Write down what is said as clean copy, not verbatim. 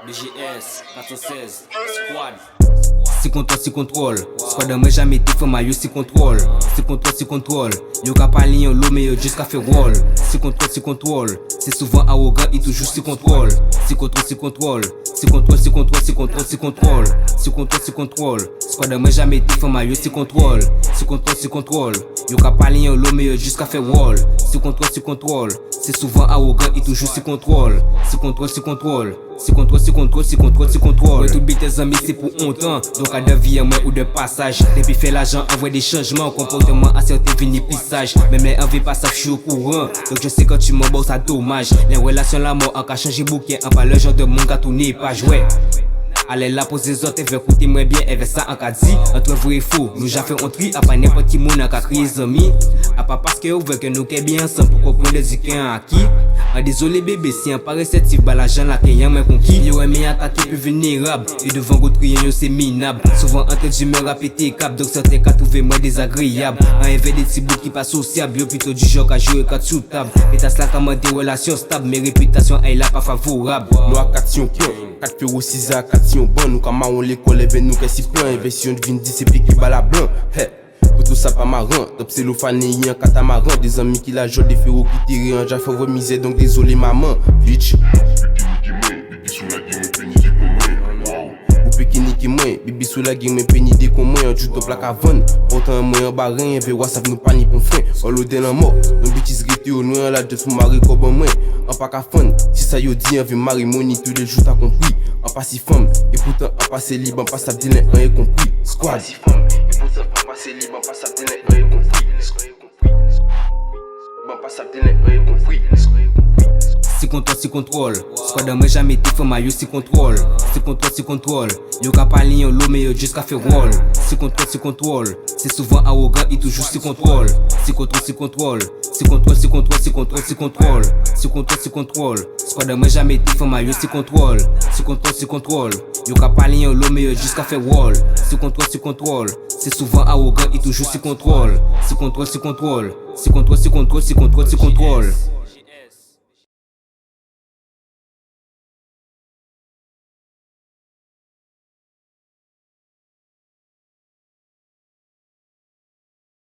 BGS, 416, Squad. Si contrôle, si contrôle. Squad moi jamais été fait maillot, si contrôle. Si contrôle, si contrôle. Yo ka parlé en l'eau, mais yo jusqu'à faire rôle. Si contrôle, si contrôle. C'est souvent arrogant, il toujours si contrôle. Si contrôle, si contrôle. Si contrôle, si contrôle, si contrôle, si contrôle. Si contrôle, si contrôle. Squad moi jamais été fait maillot, si contrôle. Si contrôle, si contrôle. Yo ka parlé en l'eau, mais yo jusqu'à faire rôle. Si contrôle, si contrôle. C'est souvent arrogant, il toujours si contrôle. Si contrôle, si contrôle. Si contrôle, si contrôle, si contrôle, si contrôle. Ouais, tout bit tes amis, c'est pour longtemps. Donc à de vie à moi ou de passage. Depuis fait l'argent, envoie des changements. Comportement à certains vini plus sage. Même les envies pas ça, je suis au courant. Donc je sais quand tu m'en ça dommage. Les relations, la mort, en cas changer bouquin. En pas le genre de monde qui tourné pas joué. Allez là pour les autres, elle veut écouter moi bien, elle veut ça en cas dit. Entre vrai et faux, nous j'ai fait un tri, à pas n'importe qui monde en cas crier les amis. À pas parce que vous voulez que nous qu'est bien ensemble pour comprendre les équins à qui. Désolé bébé, si on pas réceptif, bah l'argent là qu'il y a moins conquis. Yo aimé attaquer plus vulnérable, et devant votre rien yo c'est minable. Souvent entre d'humeur à péter cap, donc certains cas trouver moins désagréable. Un éveil des petits bouts qui pas sociable, yo plutôt du genre à jouer quand sous table. Et t'as cela comme des relations stables, mais réputation elle là pas favorable. Nous à 4 sion 4 bureaux 6 à 4 sion bon, nous comme on l'école et nous qu'est si plein, investion de 20 c'est qui bat la blanc. Pour tout ça pas marrant, top cellophane et un catamaran. Des amis qui la jouent, des féros qui tirent un jaffe vos misères, donc désolé maman, bitch. Ou pékini qui moins, bibi sous la game, mais péni des comme moi, un judo plaque à vendre. Pourtant, moi en bas rien, veut voir ça nous panique pour fin. On l'odé dans mort, un bêtise grité au noir, la de son mari comme moi. En pas qu'à fond, si ça y dit, on veut marimoni tous les jours, t'as compris. En pas si femme, et pourtant, en pas c'est libre, en pas ça dit, on est compris. Squad. C'est libre, pas ça délai, on est compris. Pas ça délai, on est compris. Si contrôle, si contrôle. Squad moi jamais été fait maillot, si contrôle. Si contrôle, si contrôle. Yo ka parlé en l'eau, mais yo jusqu'à faire rôle. Si contrôle, si contrôle. C'est souvent arrogant, il toujours si contrôle. Si contrôle, si contrôle. Si contrôle, si contrôle, si contrôle, si contrôle. Si contrôle, si contrôle. Squad moi jamais été fait maillot, si contrôle. Si contrôle, si contrôle. Yo ka parlé en l'eau, mais yo jusqu'à faire rôle. Si contrôle, si contrôle. C'est souvent arrogant, il toujours si contrôle. Si contrôle, si contrôle. Si contrôle, si contrôle, si contrôle, si contrôle.